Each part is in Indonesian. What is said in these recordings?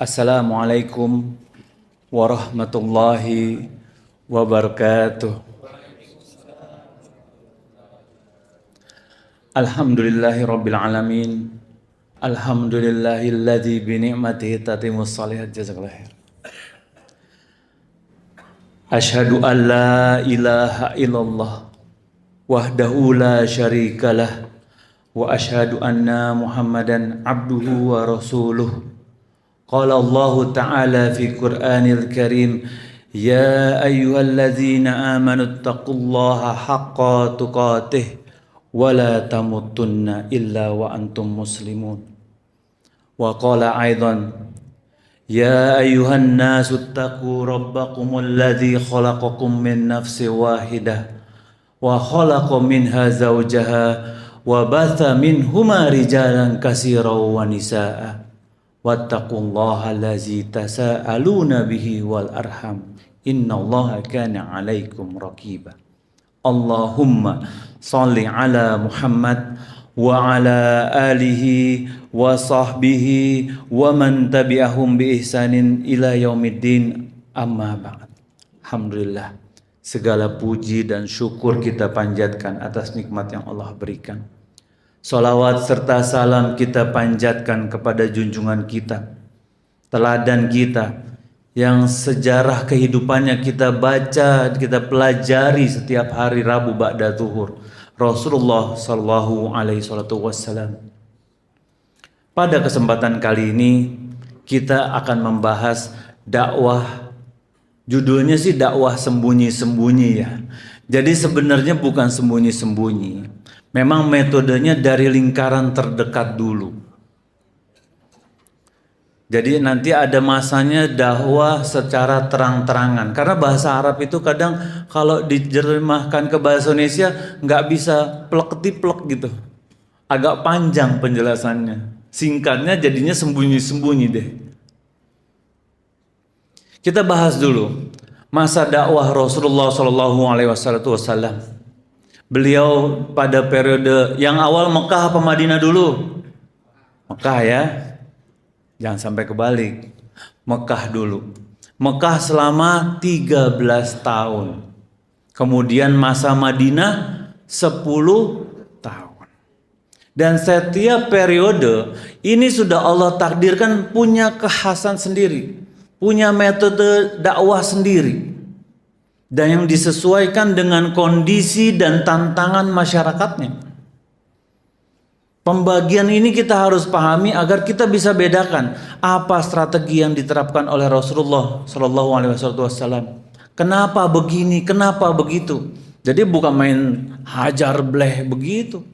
Assalamualaikum warahmatullahi wabarakatuh. Alhamdulillahi rabbil alamin. Alhamdulillahilladzi bi ni'matihi tatimmus shalihat. Jazakallahu khair. Asyhadu an la ilaha illallah wahdahu la syarikalah wa asyhadu anna Muhammadan abduhu wa rasuluh. Qala Allah Ta'ala fi Qur'anil Karim, ya ayyuhalladzina amanu taqullaha haqqa tuqatih wa la tamutunna illa wa antum muslimun. Wa qala aidan, ya ayyuhan nasu taqu rabbakumul ladzi khalaqakum min nafsin wahidah wa khalaqa minha zawjaha wa batha minhuma rijalan katsiran wa nisaa'a. Wattaqullaha allazi tasaaluna bihi wal arham innallaha kana 'alaikum raqiba. Allahumma shalli ala Muhammad wa ala alihi wa sahbihi wa man tabi'ahum bi ihsanin ila yaumiddin, amma ba'd. Alhamdulillah, segala puji dan syukur kita panjatkan atas nikmat yang Allah berikan. Salawat serta salam kita panjatkan kepada junjungan kita, teladan kita, yang sejarah kehidupannya kita baca, kita pelajari setiap hari Rabu ba'da zuhur, Rasulullah sallallahu alaihi wasallam. Pada kesempatan kali ini kita akan membahas dakwah. Judulnya sih dakwah sembunyi-sembunyi ya. Jadi sebenarnya bukan sembunyi-sembunyi. Memang metodenya dari lingkaran terdekat dulu. Jadi nanti ada masanya dakwah secara terang-terangan. Karena bahasa Arab itu kadang kalau diterjemahkan ke bahasa Indonesia nggak bisa plek-plek gitu. Agak panjang penjelasannya. Singkatnya jadinya sembunyi-sembunyi deh. Kita bahas dulu masa dakwah Rasulullah Shallallahu Alaihi Wasallam. Beliau pada periode yang awal Mekah apa Madinah dulu? Mekah ya. Jangan sampai kebalik. Mekah dulu. Mekah selama 13 tahun. Kemudian masa Madinah 10 tahun. Dan setiap periode ini sudah Allah takdirkan punya kekhasan sendiri. Punya metode dakwah sendiri. Dan yang disesuaikan dengan kondisi dan tantangan masyarakatnya. Pembagian ini kita harus pahami agar kita bisa bedakan apa strategi yang diterapkan oleh Rasulullah Shallallahu Alaihi Wasallam. Kenapa begini, kenapa begitu. Jadi bukan main hajar bleh begitu.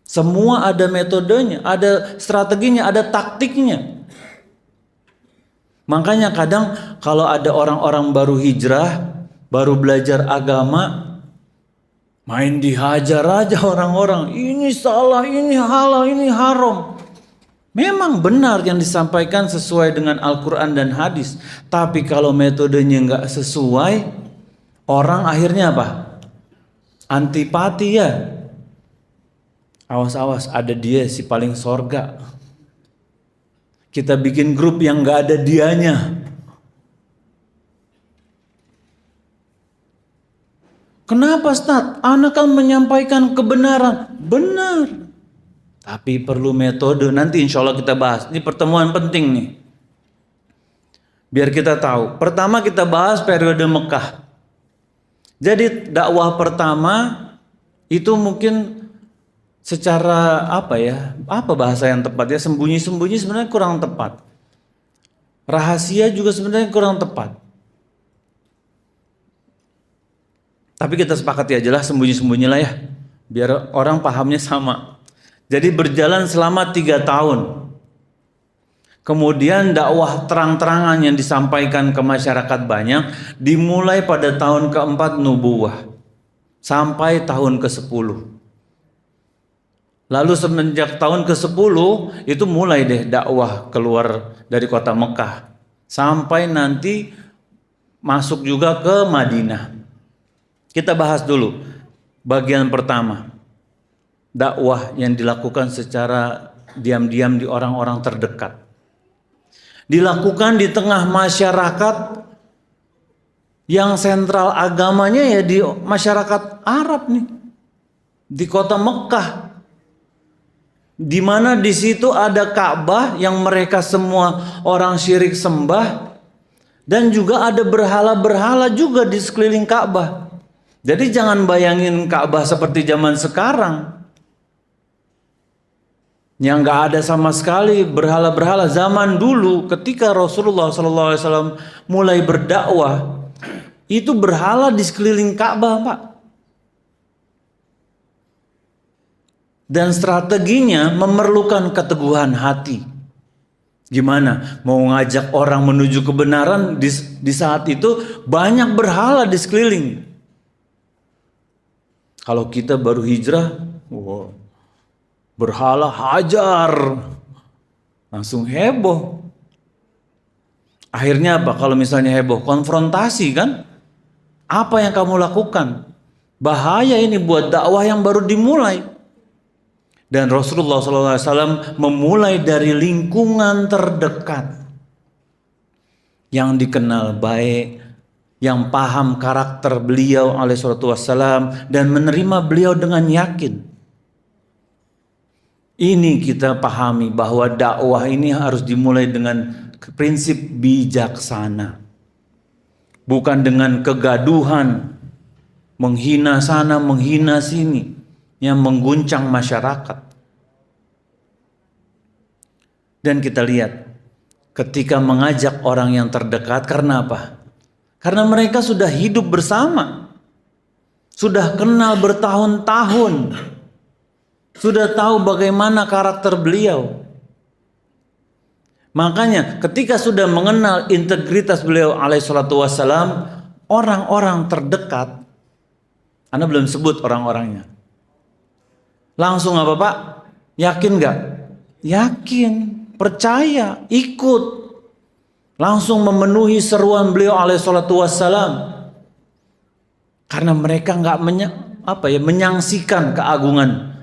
Semua ada metodenya, ada strateginya, ada taktiknya. Makanya kadang kalau ada orang-orang baru hijrah, baru belajar agama, main dihajar aja orang-orang. Ini salah, ini halal, ini haram. Memang benar yang disampaikan sesuai dengan Al-Quran dan hadis. Tapi kalau metodenya nggak sesuai, orang akhirnya apa? Antipati ya. Awas-awas, ada dia si paling sorga. Kita bikin grup yang nggak ada dianya. Kenapa Ustaz? Anak kan menyampaikan kebenaran. Benar. Tapi perlu metode. Nanti insya Allah kita bahas. Ini pertemuan penting nih. Biar kita tahu. Pertama kita bahas periode Mekah. Jadi dakwah pertama itu mungkin secara apa ya? Apa bahasa yang tepat ya? Sembunyi-sembunyi sebenarnya kurang tepat. Rahasia juga sebenarnya kurang tepat. Tapi kita sepakati aja lah sembunyi-sembunyilah ya. Biar orang pahamnya sama. Jadi berjalan selama 3 tahun. Kemudian dakwah terang-terangan yang disampaikan ke masyarakat banyak. Dimulai pada tahun keempat nubuwah. Sampai tahun ke-10. Lalu semenjak tahun ke-10 itu mulai deh dakwah keluar dari kota Mekah. Sampai nanti masuk juga ke Madinah. Kita bahas dulu bagian pertama. Dakwah yang dilakukan secara diam-diam di orang-orang terdekat. Dilakukan di tengah masyarakat yang sentral agamanya ya di masyarakat Arab nih, di kota Mekah, di mana di situ ada Ka'bah yang mereka semua orang syirik sembah, dan juga ada berhala-berhala juga di sekeliling Ka'bah. Jadi jangan bayangin Ka'bah seperti zaman sekarang yang nggak ada sama sekali berhala-berhala. Zaman dulu ketika Rasulullah SAW mulai berdakwah, itu berhala di sekeliling Ka'bah, Pak. Dan strateginya memerlukan keteguhan hati. Gimana mau ngajak orang menuju kebenaran di saat itu banyak berhala di sekeliling. Kalau kita baru hijrah, wow, berhala hajar, langsung heboh. Akhirnya apa? Kalau misalnya heboh, konfrontasi kan? Apa yang kamu lakukan? Bahaya ini buat dakwah yang baru dimulai. Dan Rasulullah SAW memulai dari lingkungan terdekat yang dikenal baik, yang paham karakter beliau alaihissalam dan menerima beliau dengan yakin. Ini kita pahami bahwa dakwah ini harus dimulai dengan prinsip bijaksana, bukan dengan kegaduhan, menghina sana, menghina sini, yang mengguncang masyarakat. Dan kita lihat ketika mengajak orang yang terdekat, karena apa? Karena mereka sudah hidup bersama, sudah kenal bertahun-tahun, sudah tahu bagaimana karakter beliau. Makanya ketika sudah mengenal integritas beliau alaihissalatu wassalam, orang-orang terdekat, Anda belum sebut orang-orangnya, langsung apa Pak? Yakin gak? Yakin, percaya, ikut. Langsung memenuhi seruan beliau alaihissalatu wassalam. Karena mereka gak menyangsikan keagungan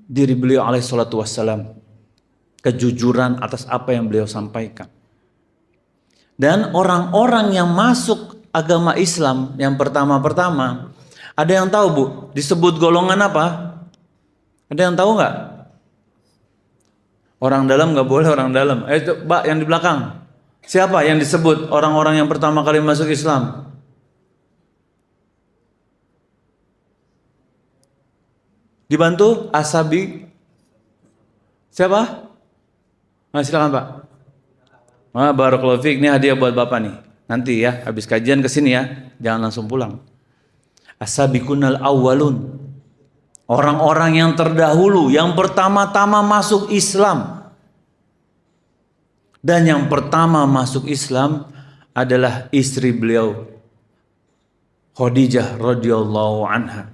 diri beliau alaihissalatu wassalam. Kejujuran atas apa yang beliau sampaikan. Dan orang-orang yang masuk agama Islam yang pertama-pertama, ada yang tahu Bu? Disebut golongan apa? Ada yang tahu nggak? Orang dalam nggak boleh orang dalam. Itu Mbak yang di belakang. Siapa yang disebut orang-orang yang pertama kali masuk Islam? Dibantu Asabi. Siapa? Nah, silakan Pak. Barakallahu fiik, ini hadiah buat Bapak nih. Nanti ya, habis kajian ke sini ya. Jangan langsung pulang. As-sabiqunal awwalun. Orang-orang yang terdahulu, yang pertama-tama masuk Islam. Dan yang pertama masuk Islam adalah istri beliau, Khadijah radhiyallahu anha.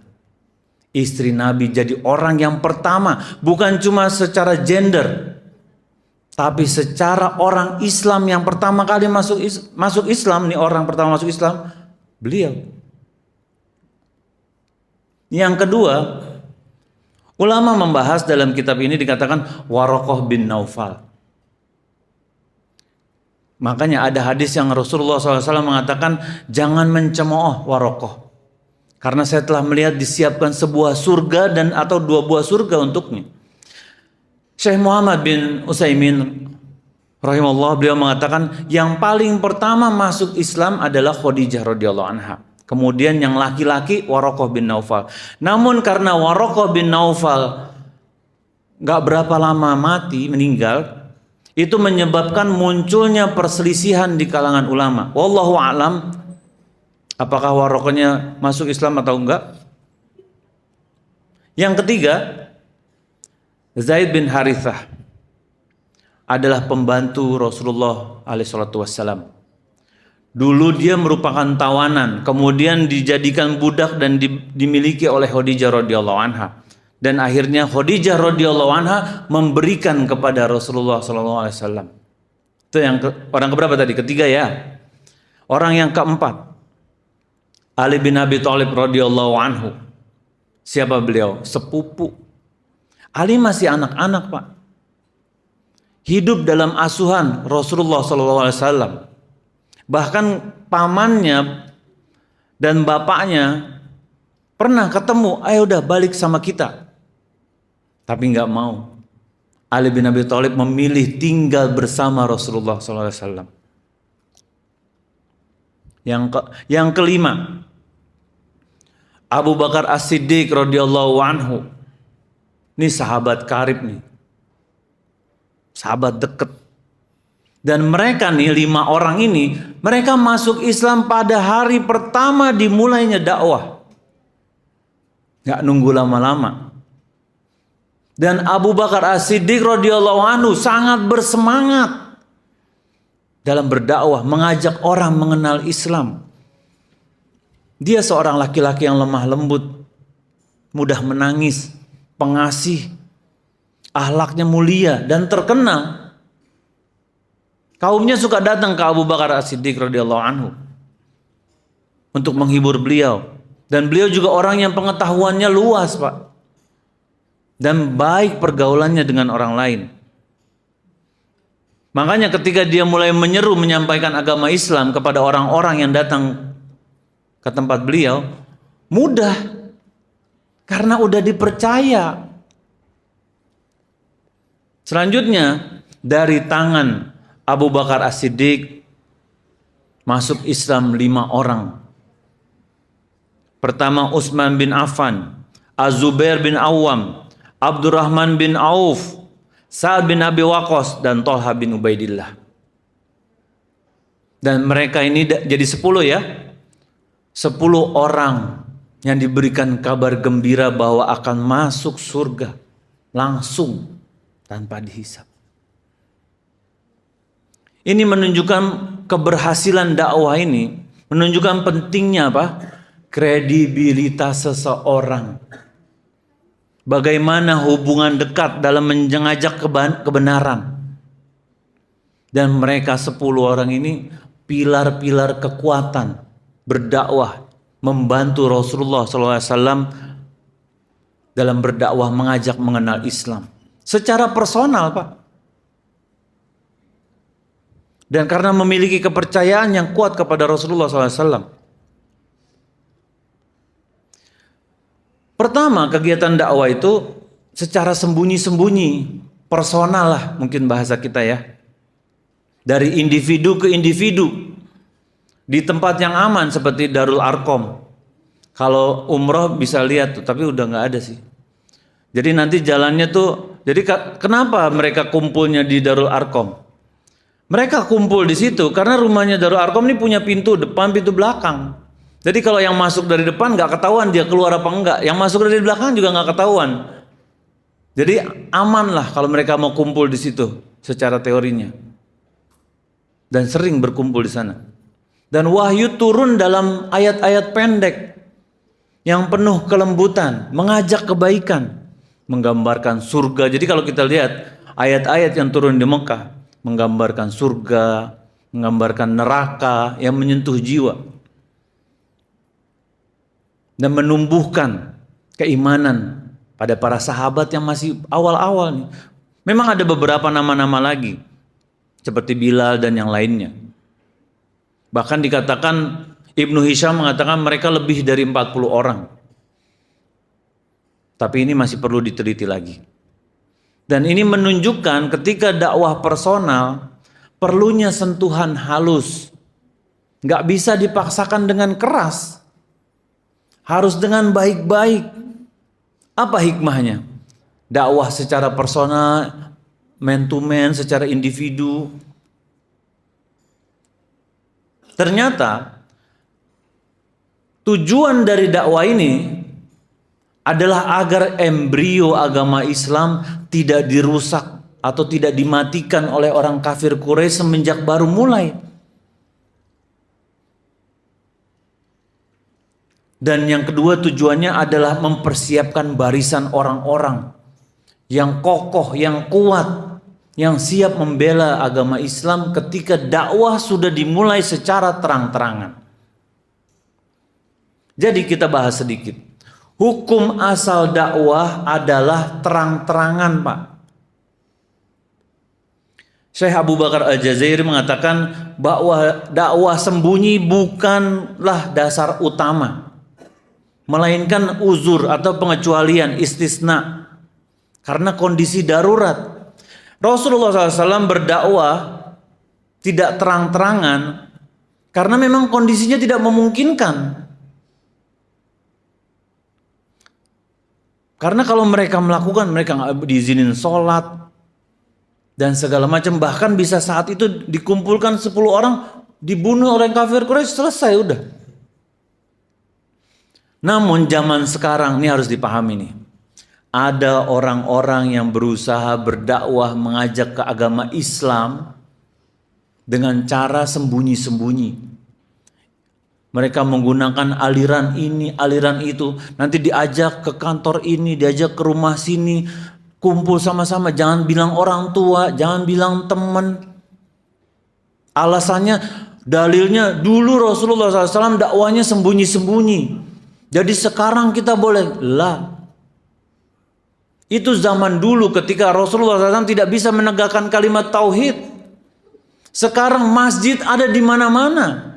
Istri Nabi jadi orang yang pertama, bukan cuma secara gender, tapi secara orang Islam yang pertama kali masuk Islam, nih orang pertama masuk Islam, beliau. Yang kedua, ulama membahas dalam kitab ini dikatakan Waraqah bin Naufal. Makanya ada hadis yang Rasulullah SAW mengatakan jangan mencemooh Waraqah. Karena saya telah melihat disiapkan sebuah surga dan atau dua buah surga untuknya. Syekh Muhammad bin Utsaimin rahimahullah, beliau mengatakan yang paling pertama masuk Islam adalah Khadijah radhiyallahu anha. Kemudian yang laki-laki Waraqah bin Naufal. Namun karena Waraqah bin Naufal gak berapa lama mati, meninggal, itu menyebabkan munculnya perselisihan di kalangan ulama. Wallahu a'lam, apakah Waraqahnya masuk Islam atau enggak. Yang ketiga, Zaid bin Harithah adalah pembantu Rasulullah alaihissalam. Dulu dia merupakan tawanan, kemudian dijadikan budak dan dimiliki oleh Khadijah radhiyallahu anha. Dan akhirnya Khadijah radhiyallahu anha memberikan kepada Rasulullah sallallahu alaihi wasallam. Itu yang orang keberapa tadi? Ketiga ya. Orang yang keempat, Ali bin Abi Thalib radhiyallahu anhu. Siapa beliau? Sepupu. Ali masih anak-anak Pak. hidup dalam asuhan Rasulullah SAW. Bahkan pamannya dan bapaknya pernah ketemu, ayo udah balik sama kita. Tapi nggak mau. Ali bin Abi Thalib memilih tinggal bersama Rasulullah SAW. Yang kelima, Abu Bakar As-Siddiq radhiyallahu anhu. Ini sahabat karib nih. Sahabat dekat. Dan mereka nih 5 orang ini, mereka masuk Islam pada hari pertama dimulainya dakwah. Gak nunggu lama-lama. Dan Abu Bakar As-Siddiq radhiyallahu anhu sangat bersemangat dalam berdakwah, mengajak orang mengenal Islam. Dia seorang laki-laki yang lemah lembut, mudah menangis, pengasih, akhlaknya mulia dan terkenal. Kaumnya suka datang ke Abu Bakar As-Siddiq radhiyallahu anhu untuk menghibur beliau. Dan beliau juga orang yang pengetahuannya luas, Pak. Dan baik pergaulannya dengan orang lain. Makanya ketika dia mulai menyeru menyampaikan agama Islam kepada orang-orang yang datang ke tempat beliau, mudah. Karena udah dipercaya. Selanjutnya, dari tangan Abu Bakar As-Siddiq masuk Islam 5 orang. Pertama Utsman bin Affan, Az-Zubair bin Awam, Abdurrahman bin Auf, Sa'ad bin Abi Waqqas, dan Thalha bin Ubaidillah. Dan mereka ini jadi 10 ya. 10 orang yang diberikan kabar gembira bahwa akan masuk surga langsung tanpa dihisab. Ini menunjukkan keberhasilan dakwah ini, menunjukkan pentingnya apa? Kredibilitas seseorang. Bagaimana hubungan dekat dalam mengajak kebenaran. Dan mereka 10 orang ini pilar-pilar kekuatan berdakwah, membantu Rasulullah SAW dalam berdakwah, mengajak mengenal Islam secara personal, Pak. Dan karena memiliki kepercayaan yang kuat kepada Rasulullah SAW. Pertama, kegiatan dakwah itu secara sembunyi-sembunyi, personal lah mungkin bahasa kita ya. Dari individu ke individu. Di tempat yang aman seperti Darul Arqam. Kalau umroh bisa lihat tuh, tapi udah nggak ada sih. Jadi nanti jalannya tuh, jadi kenapa mereka kumpulnya di Darul Arqam? Mereka kumpul di situ karena rumahnya Darul Arqam ini punya pintu depan, pintu belakang. Jadi kalau yang masuk dari depan nggak ketahuan dia keluar apa enggak, yang masuk dari belakang juga nggak ketahuan. Jadi aman lah kalau mereka mau kumpul di situ secara teorinya. Dan sering berkumpul di sana. Dan wahyu turun dalam ayat-ayat pendek yang penuh kelembutan, mengajak kebaikan, menggambarkan surga. Jadi kalau kita lihat ayat-ayat yang turun di Mekah, menggambarkan surga, menggambarkan neraka yang menyentuh jiwa. Dan menumbuhkan keimanan pada para sahabat yang masih awal-awal nih. Memang ada beberapa nama-nama lagi, seperti Bilal dan yang lainnya. Bahkan dikatakan Ibnu Hisham mengatakan mereka lebih dari 40 orang. Tapi ini masih perlu diteliti lagi. Dan ini menunjukkan ketika dakwah personal perlunya sentuhan halus. Nggak bisa dipaksakan dengan keras. Harus dengan baik-baik. Apa hikmahnya? Dakwah secara personal, man to man, secara individu. Ternyata tujuan dari dakwah ini adalah agar embrio agama Islam tidak dirusak atau tidak dimatikan oleh orang kafir Quraisy semenjak baru mulai. Dan yang kedua tujuannya adalah mempersiapkan barisan orang-orang yang kokoh, yang kuat, yang siap membela agama Islam ketika dakwah sudah dimulai secara terang-terangan. Jadi kita bahas sedikit. Hukum asal dakwah adalah terang-terangan, Pak. Syekh Abu Bakar Al-Jazairi mengatakan bahwa dakwah sembunyi bukanlah dasar utama, melainkan uzur atau pengecualian, istisna, karena kondisi darurat. Rasulullah SAW berdakwah tidak terang-terangan karena memang kondisinya tidak memungkinkan. Karena kalau mereka melakukan, mereka nggak diizinin sholat dan segala macam. Bahkan bisa saat itu dikumpulkan 10 orang, dibunuh orang kafir Quraisy, selesai udah. Namun zaman sekarang ini harus dipahami nih. Ada orang-orang yang berusaha berdakwah mengajak ke agama Islam dengan cara sembunyi-sembunyi. Mereka menggunakan aliran ini, aliran itu. Nanti diajak ke kantor ini, diajak ke rumah sini, kumpul sama-sama. Jangan bilang orang tua, jangan bilang teman. Alasannya, dalilnya dulu Rasulullah SAW dakwanya sembunyi-sembunyi. Jadi sekarang kita boleh lah. Itu zaman dulu ketika Rasulullah SAW tidak bisa menegakkan kalimat tauhid. Sekarang masjid ada di mana-mana.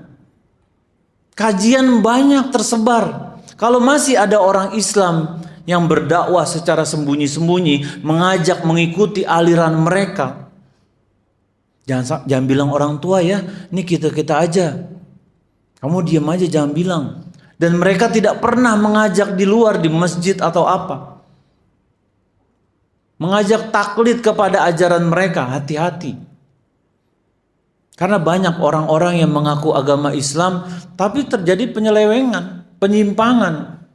Kajian banyak tersebar. Kalau masih ada orang Islam yang berdakwah secara sembunyi-sembunyi, mengajak mengikuti aliran mereka, jangan bilang orang tua ya, ini kita aja. Kamu diam aja, jangan bilang. Dan mereka tidak pernah mengajak di luar, di masjid atau apa. Mengajak taklid kepada ajaran mereka, hati-hati. Karena banyak orang-orang yang mengaku agama Islam, tapi terjadi penyelewengan, penyimpangan.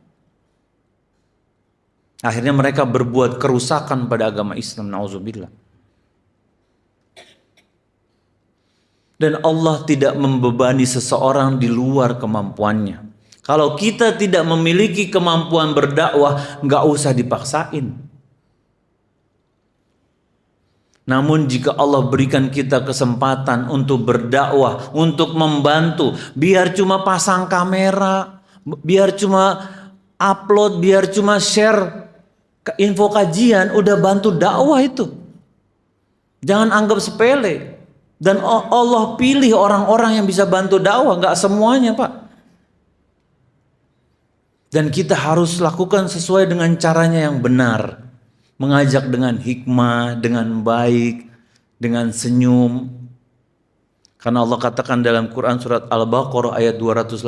Akhirnya mereka berbuat kerusakan pada agama Islam, na'udzubillah. Dan Allah tidak membebani seseorang di luar kemampuannya. Kalau kita tidak memiliki kemampuan berdakwah, nggak usah dipaksain. Namun jika Allah berikan kita kesempatan untuk berdakwah, untuk membantu, biar cuma pasang kamera, biar cuma upload, biar cuma share info kajian, udah bantu dakwah itu. Jangan anggap sepele. Dan Allah pilih orang-orang yang bisa bantu dakwah, nggak semuanya Pak. Dan kita harus lakukan sesuai dengan caranya yang benar. Mengajak dengan hikmah, dengan baik, dengan senyum. Karena Allah katakan dalam Quran surat Al-Baqarah ayat 286.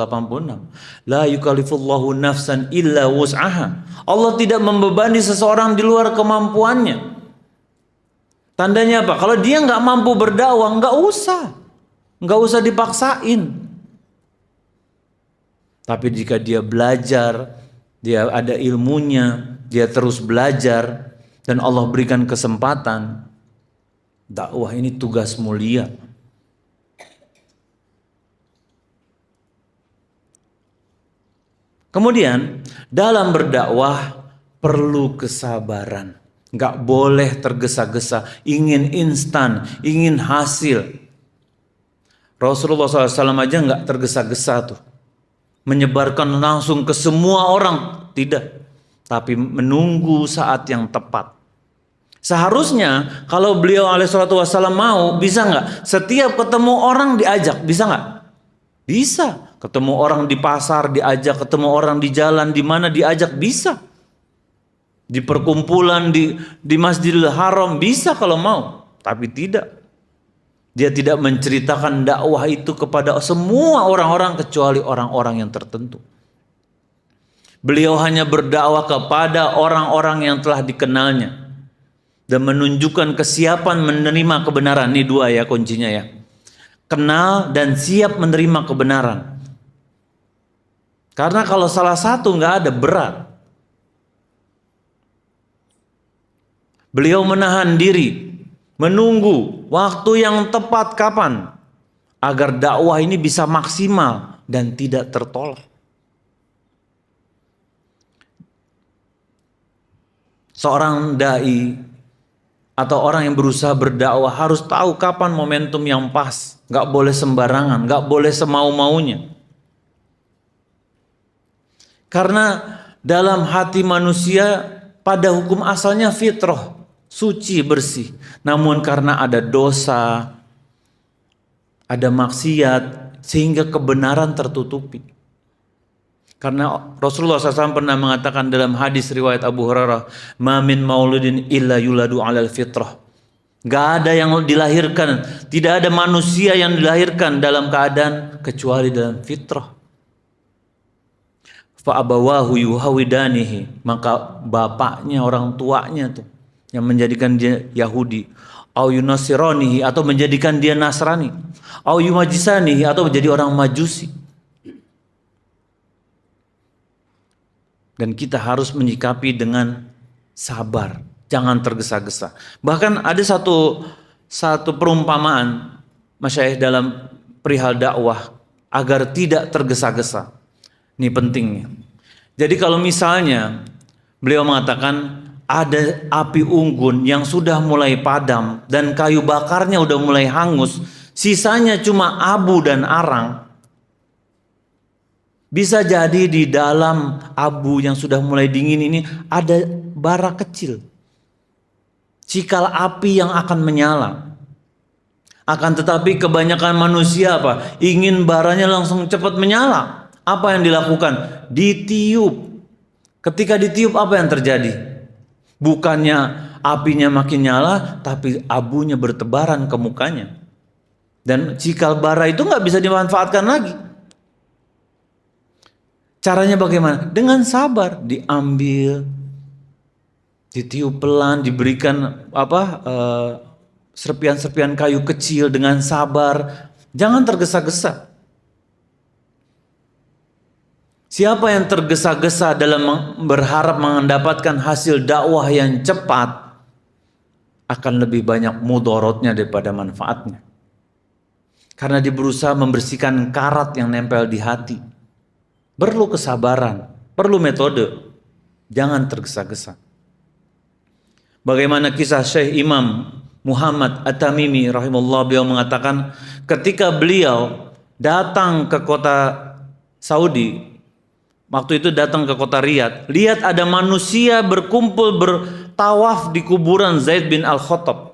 La yukallifullahu nafsan illa wus'aha. Allah tidak membebani seseorang di luar kemampuannya. Tandanya apa? Kalau dia nggak mampu berdakwah, nggak usah dipaksain. Tapi jika dia belajar, dia ada ilmunya, dia terus belajar, dan Allah berikan kesempatan, dakwah ini tugas mulia. Kemudian dalam berdakwah perlu kesabaran. Nggak boleh tergesa-gesa, ingin instan, ingin hasil. Rasulullah SAW aja nggak tergesa-gesa tuh. Menyebarkan langsung ke semua orang, tidak. Tapi menunggu saat yang tepat. Seharusnya kalau beliau alaihissalatu wassalam mau, bisa nggak? Setiap ketemu orang diajak, bisa nggak? Bisa. Ketemu orang di pasar diajak, ketemu orang di jalan di mana diajak, bisa. Di perkumpulan di Masjidil Haram bisa kalau mau, tapi tidak. Dia tidak menceritakan dakwah itu kepada semua orang-orang kecuali orang-orang yang tertentu. Beliau hanya berdakwah kepada orang-orang yang telah dikenalnya dan menunjukkan kesiapan menerima kebenaran. Ini dua ya kuncinya ya. Kenal dan siap menerima kebenaran. Karena kalau salah satu nggak ada, berat. Beliau menahan diri, menunggu waktu yang tepat kapan agar dakwah ini bisa maksimal dan tidak tertolak. Seorang dai atau orang yang berusaha berdakwah harus tahu kapan momentum yang pas. Gak boleh sembarangan, gak boleh semau-maunya. Karena dalam hati manusia pada hukum asalnya fitrah, suci, bersih. Namun karena ada dosa, ada maksiat, sehingga kebenaran tertutupi. Karena Rasulullah SAW pernah mengatakan dalam hadis riwayat Abu Hurairah, "Ma min mauludin illa yuladu 'alal fitrah." Gak ada yang dilahirkan, tidak ada manusia yang dilahirkan dalam keadaan kecuali dalam fitrah. Fa abawahu yuhawidanihi, maka bapaknya, orang tuanya tuh yang menjadikan dia Yahudi, au yunasiranihi, atau menjadikan dia Nasrani, au yumajisanihi, atau menjadi orang Majusi. Dan kita harus menyikapi dengan sabar, jangan tergesa-gesa. Bahkan ada satu perumpamaan masyayikh dalam perihal dakwah agar tidak tergesa-gesa. Ini pentingnya. Jadi kalau misalnya beliau mengatakan ada api unggun yang sudah mulai padam dan kayu bakarnya udah mulai hangus, sisanya cuma abu dan arang. Bisa jadi di dalam abu yang sudah mulai dingin ini ada bara kecil, cikal api yang akan menyala. Akan tetapi kebanyakan manusia apa? Ingin baranya langsung cepat menyala. Apa yang dilakukan? Ditiup. Ketika ditiup apa yang terjadi? Bukannya apinya makin nyala, tapi abunya bertebaran ke mukanya. Dan cikal bara itu nggak bisa dimanfaatkan lagi. Caranya bagaimana? Dengan sabar, diambil, ditiup pelan, diberikan serpian-serpian kayu kecil dengan sabar. Jangan tergesa-gesa. Siapa yang tergesa-gesa dalam berharap mendapatkan hasil dakwah yang cepat, akan lebih banyak mudorotnya daripada manfaatnya. Karena dia berusaha membersihkan karat yang nempel di hati. Perlu kesabaran, perlu metode. Jangan tergesa-gesa. Bagaimana kisah Syekh Imam Muhammad At-Tamimi rahimahullah, beliau mengatakan ketika beliau datang ke kota Saudi, waktu itu datang ke kota Riyadh, lihat ada manusia berkumpul bertawaf di kuburan Zaid bin Al-Khattab.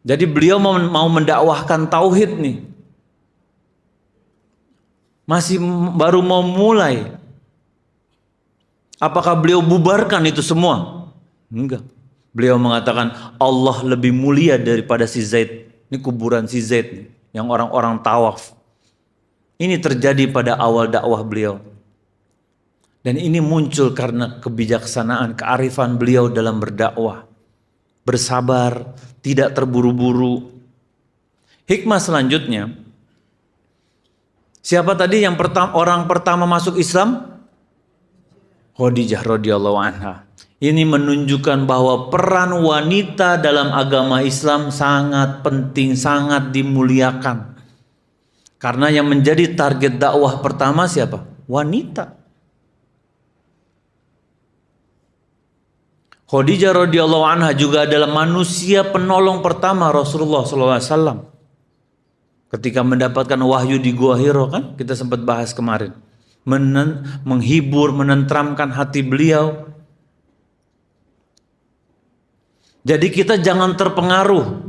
Jadi beliau mau mendakwahkan tauhid nih. Masih baru mau mulai. Apakah beliau bubarkan itu semua? Enggak. Beliau mengatakan Allah lebih mulia daripada si Zaid. Ini kuburan si Zaid nih, yang orang-orang tawaf. Ini terjadi pada awal dakwah beliau. Dan ini muncul karena kebijaksanaan, kearifan beliau dalam berdakwah. Bersabar, tidak terburu-buru. Hikmah selanjutnya, siapa tadi yang orang pertama masuk Islam? Khadijah radhiyallahu anha. Ini menunjukkan bahwa peran wanita dalam agama Islam sangat penting, sangat dimuliakan. Karena yang menjadi target dakwah pertama siapa? Wanita. Khadijah radhiyallahu anha juga adalah manusia penolong pertama Rasulullah SAW. Ketika mendapatkan wahyu di Gua Hiro, kan kita sempat bahas kemarin, menghibur, menenteramkan hati beliau. Jadi kita jangan terpengaruh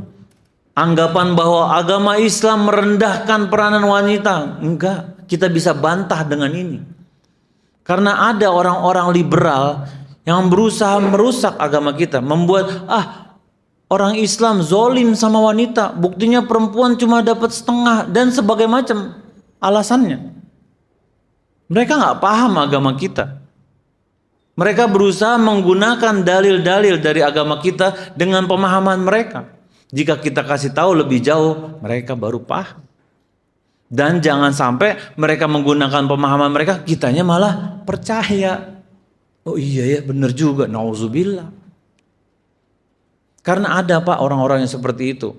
anggapan bahwa agama Islam merendahkan peranan wanita. Enggak, kita bisa bantah dengan ini. Karena ada orang-orang liberal yang berusaha merusak agama kita, membuat orang Islam zolim sama wanita, buktinya perempuan cuma dapat setengah dan sebagai macam alasannya. Mereka nggak paham agama kita. Mereka berusaha menggunakan dalil-dalil dari agama kita dengan pemahaman mereka. Jika kita kasih tahu lebih jauh, mereka baru paham. Dan jangan sampai mereka menggunakan pemahaman mereka, kitanya malah percaya. Oh iya ya, benar juga, nauzubillah. Karena ada Pak orang-orang yang seperti itu,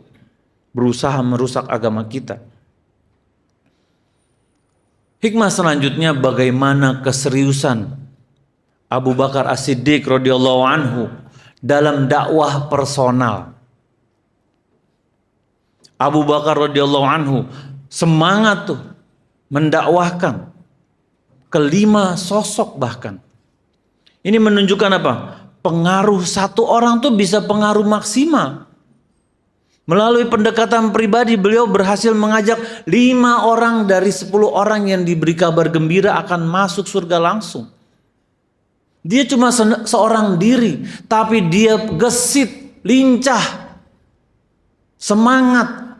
berusaha merusak agama kita. Hikmah selanjutnya, bagaimana keseriusan Abu Bakar As-Siddiq radhiyallahu anhu dalam dakwah personal. Abu Bakar radhiyallahu anhu semangat tuh mendakwahkan kelima sosok bahkan. Ini menunjukkan apa? pengaruh satu orang tuh bisa pengaruh maksimal. Melalui pendekatan pribadi beliau berhasil mengajak 5 orang dari 10 orang yang diberi kabar gembira akan masuk surga langsung. Dia cuma seorang diri, tapi dia gesit, lincah, semangat.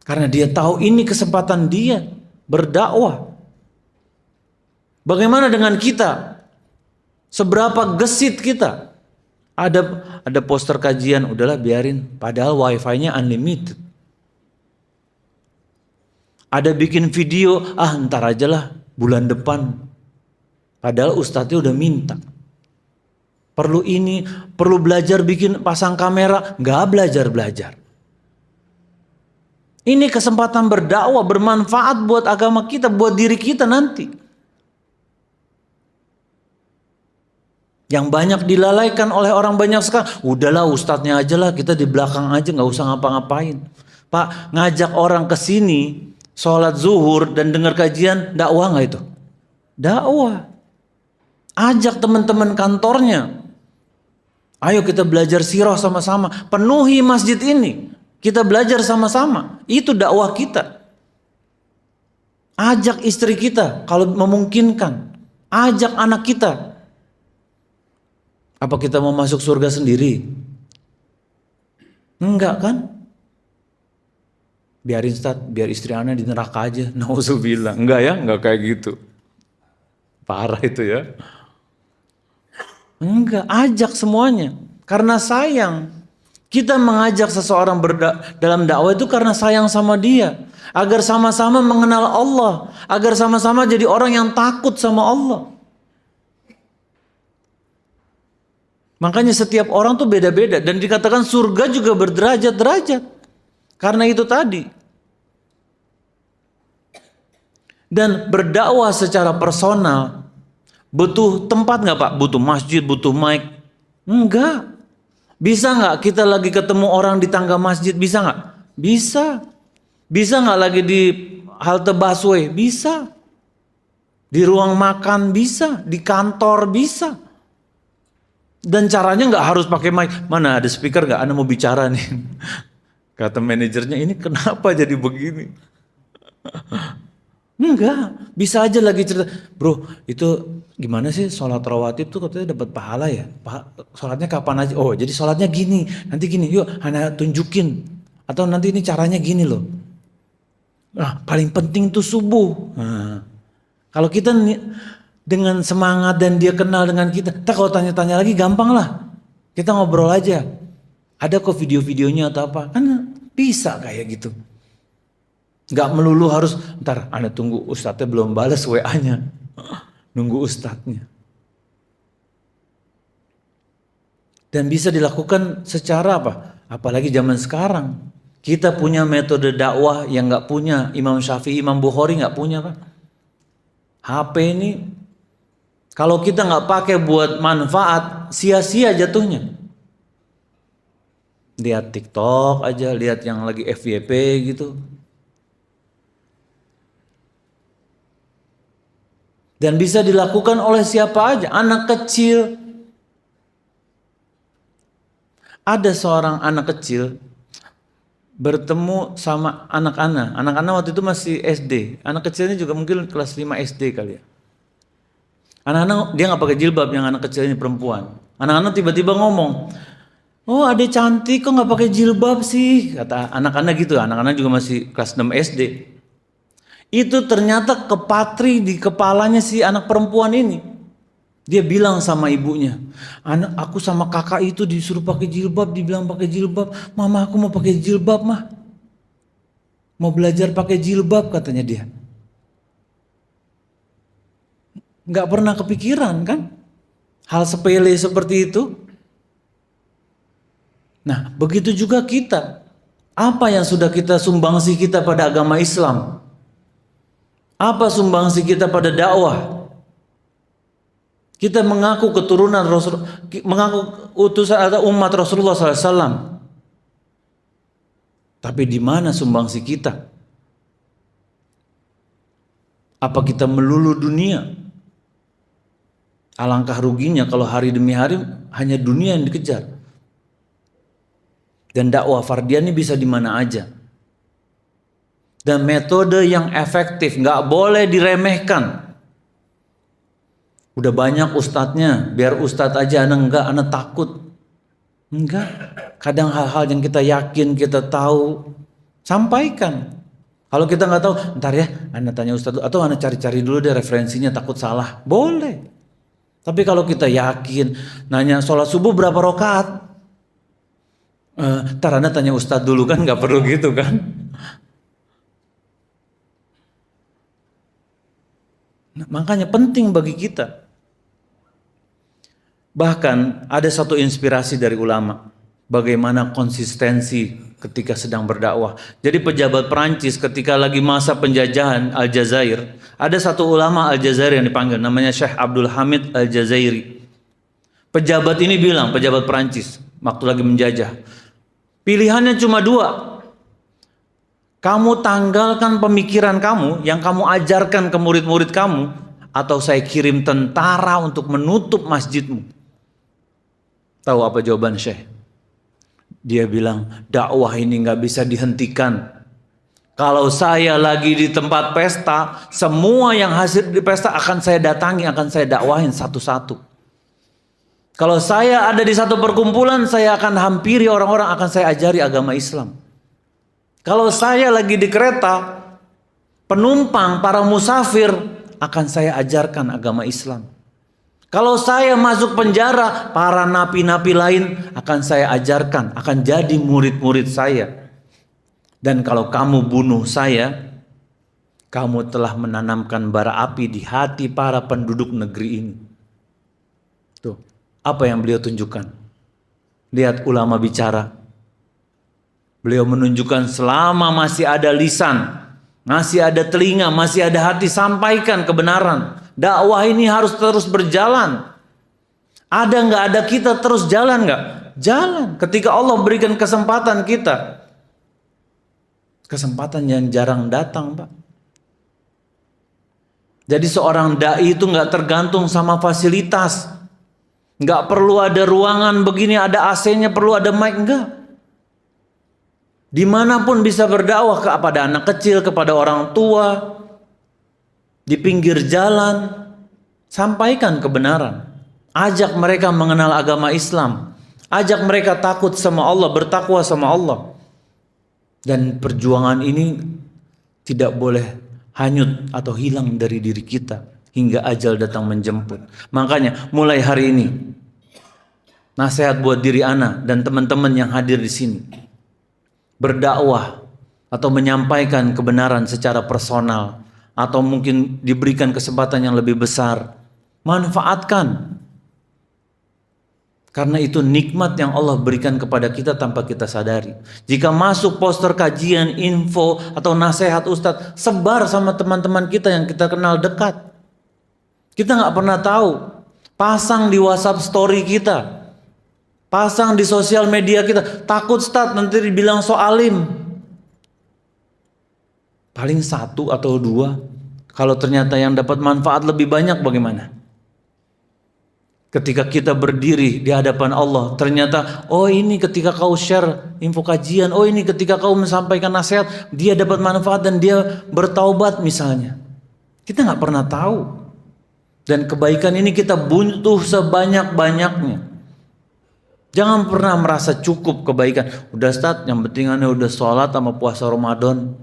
Karena dia tahu ini kesempatan dia berdakwah. Bagaimana dengan kita? Seberapa gesit kita? Ada poster kajian, udahlah biarin. Padahal wifi-nya unlimited. Ada bikin video, ntar aja lah bulan depan. Padahal ustadznya udah minta. Perlu ini, perlu belajar bikin pasang kamera, nggak belajar. Ini kesempatan berdakwah, bermanfaat buat agama kita, buat diri kita nanti. Yang banyak dilalaikan oleh orang banyak sekarang. Udahlah ustadznya aja lah, kita di belakang aja, nggak usah ngapa-ngapain. Pak, ngajak orang ke sini, sholat zuhur dan dengar kajian, dakwah nggak itu? Dakwah. Ajak teman-teman kantornya. Ayo kita belajar sirah sama-sama. Penuhi masjid ini. Kita belajar sama-sama. Itu dakwah kita. Ajak istri kita kalau memungkinkan. Ajak anak kita. Apa kita mau masuk surga sendiri? Enggak kan? Biarin Ustaz, biar istri anak di neraka aja. Nauzubillah. Enggak ya, enggak kayak gitu. Parah itu ya. Enggak, ajak semuanya. Karena sayang. Kita mengajak seseorang dalam dakwah itu karena sayang sama dia. Agar sama-sama mengenal Allah. Agar sama-sama jadi orang yang takut sama Allah. Makanya setiap orang tuh beda-beda. Dan dikatakan surga juga berderajat-derajat. Karena itu tadi. Dan berdakwah secara personal. Butuh tempat gak Pak? Butuh masjid, butuh mic? Enggak. Bisa gak kita lagi ketemu orang di tangga masjid? Bisa gak? Bisa. Bisa gak lagi di halte busway? Bisa. Di ruang makan bisa. Di kantor bisa. Dan caranya gak harus pakai mic. Mana ada speaker gak? Anda mau bicara nih. Kata manajernya, ini kenapa jadi begini? Enggak, bisa aja lagi cerita. Bro, itu gimana sih sholat rawatib tuh katanya dapat pahala ya? Sholatnya kapan aja? Oh, jadi sholatnya gini, nanti gini. Yuk, Hana tunjukin. Atau nanti ini caranya gini loh. Nah, paling penting tuh subuh. Nah, kalau kita dengan semangat dan dia kenal dengan kita, kalau tanya-tanya lagi gampang lah. Kita ngobrol aja. Ada kok video-videonya atau apa? Kan bisa kayak gitu. Gak melulu harus, ntar Anda tunggu ustadznya belum balas WA-nya. Nunggu ustadznya. Dan bisa dilakukan secara apa? Apalagi zaman sekarang. Kita punya metode dakwah yang gak punya Imam Syafi'i, Imam Bukhari gak punya Pak. HP ini, kalau kita gak pakai buat manfaat, sia-sia jatuhnya. Lihat TikTok aja, lihat yang lagi FYP gitu. Dan bisa dilakukan oleh siapa aja, anak kecil. Ada seorang anak kecil bertemu sama anak-anak. Anak-anak waktu itu masih SD. Anak kecilnya juga mungkin kelas 5 SD kali ya. Anak-anak dia nggak pakai jilbab, yang anak kecil ini perempuan. Anak-anak tiba-tiba ngomong, "Oh, adek cantik kok nggak pakai jilbab sih?" Kata anak-anak gitu. Anak-anak juga masih kelas 6 SD. Itu ternyata kepatri di kepalanya si anak perempuan ini. Dia bilang sama ibunya, aku sama kakak itu disuruh pakai jilbab, dibilang pakai jilbab. Mama, aku mau pakai jilbab mah. Mau belajar pakai jilbab katanya dia. Gak pernah kepikiran kan? Hal sepele seperti itu. Nah, begitu juga kita. Apa yang sudah kita sumbangsi kita pada agama Islam? Apa sumbangsi kita pada dakwah? Kita mengaku keturunan Rasul, mengaku utusan atau umat Rasulullah SAW. Tapi di mana sumbangsi kita? Apa kita melulu dunia? Alangkah ruginya kalau hari demi hari hanya dunia yang dikejar. Dan dakwah fardiyah ini bisa di mana aja. Dan metode yang efektif, nggak boleh diremehkan. Udah banyak ustadznya, biar ustadz aja, anak takut. Enggak. Kadang hal-hal yang kita yakin, kita tahu, sampaikan. Kalau kita nggak tahu, ntar ya, anak tanya ustadz atau anak cari-cari dulu deh referensinya, takut salah. Boleh. Tapi kalau kita yakin, nanya sholat subuh berapa rakaat? Ntar Anda tanya ustadz dulu, kan nggak perlu gitu kan. Nah, makanya penting bagi kita. Bahkan ada satu inspirasi dari ulama. Bagaimana konsistensi ketika sedang berdakwah. Jadi pejabat Perancis ketika lagi masa penjajahan Aljazair. Ada satu ulama Aljazair yang dipanggil. Namanya Syekh Abdul Hamid Aljazairi. Pejabat ini bilang, pejabat Perancis. Waktu lagi menjajah. Pilihannya cuma dua. Kamu tanggalkan pemikiran kamu yang kamu ajarkan ke murid-murid kamu, atau saya kirim tentara untuk menutup masjidmu. Tahu apa jawaban Syekh? Dia bilang, dakwah ini nggak bisa dihentikan. Kalau saya lagi di tempat pesta, semua yang hadir di pesta akan saya datangi, akan saya dakwahin satu-satu. Kalau saya ada di satu perkumpulan, saya akan hampiri orang-orang, akan saya ajari agama Islam. Kalau saya lagi di kereta, penumpang, para musafir, akan saya ajarkan agama Islam. Kalau saya masuk penjara, para napi-napi lain akan saya ajarkan, akan jadi murid-murid saya. Dan kalau kamu bunuh saya, kamu telah menanamkan bara api di hati para penduduk negeri ini. Tuh. Apa yang beliau tunjukkan? Lihat ulama bicara. Beliau menunjukkan selama masih ada lisan, masih ada telinga, masih ada hati, sampaikan kebenaran. Dakwah ini harus terus berjalan. Ada nggak ada kita terus jalan nggak? Jalan. Ketika Allah berikan kesempatan kita. Kesempatan yang jarang datang, Pak. Jadi seorang dai itu nggak tergantung sama fasilitas. Nggak perlu ada ruangan begini, ada AC-nya, perlu ada mic, enggak. Dimanapun bisa berdakwah, kepada anak kecil, kepada orang tua, di pinggir jalan, sampaikan kebenaran. Ajak mereka mengenal agama Islam. Ajak mereka takut sama Allah, bertakwa sama Allah. Dan perjuangan ini tidak boleh hanyut atau hilang dari diri kita hingga ajal datang menjemput. Makanya mulai hari ini, nasihat buat diri ana dan teman-teman yang hadir di sini, berdakwah atau menyampaikan kebenaran secara personal, atau mungkin diberikan kesempatan yang lebih besar, manfaatkan. Karena itu nikmat yang Allah berikan kepada kita tanpa kita sadari. Jika masuk poster kajian, info, atau nasihat ustadz, sebar sama teman-teman kita yang kita kenal dekat. Kita nggak pernah tahu. Pasang di WhatsApp story kita, pasang di sosial media kita. Takut ustadz nanti dibilang so alim. Paling satu atau dua. Kalau ternyata yang dapat manfaat lebih banyak, bagaimana? Ketika kita berdiri di hadapan Allah, ternyata oh ini ketika kau share info kajian, oh ini ketika kau menyampaikan nasihat, dia dapat manfaat dan dia bertaubat misalnya. Kita nggak pernah tahu. Dan kebaikan ini kita butuh sebanyak-banyaknya. Jangan pernah merasa cukup kebaikan. Udah Ustaz, yang penting aneh udah sholat sama puasa Ramadan.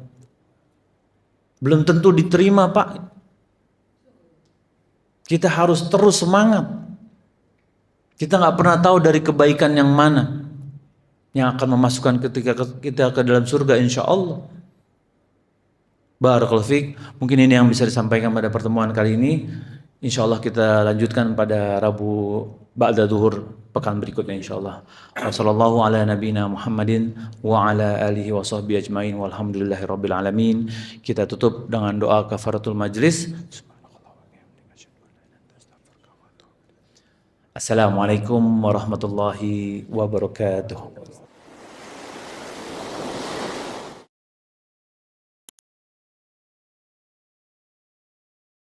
Belum tentu diterima, Pak. Kita harus terus semangat. Kita nggak pernah tahu dari kebaikan yang mana yang akan memasukkan ketika kita ke dalam surga, insya Allah. Barakallahu fiik. Mungkin ini yang bisa disampaikan pada pertemuan kali ini. Insya Allah kita lanjutkan pada Rabu ba'da zuhur pekan berikutnya insya Allah. Wassallallahu ala nabiyina Muhammadin wa ala alihi wa sahbihi ajmain walhamdulillahi rabbil alamin. Kita tutup dengan doa kafaratul majlis. Assalamualaikum warahmatullahi wabarakatuh.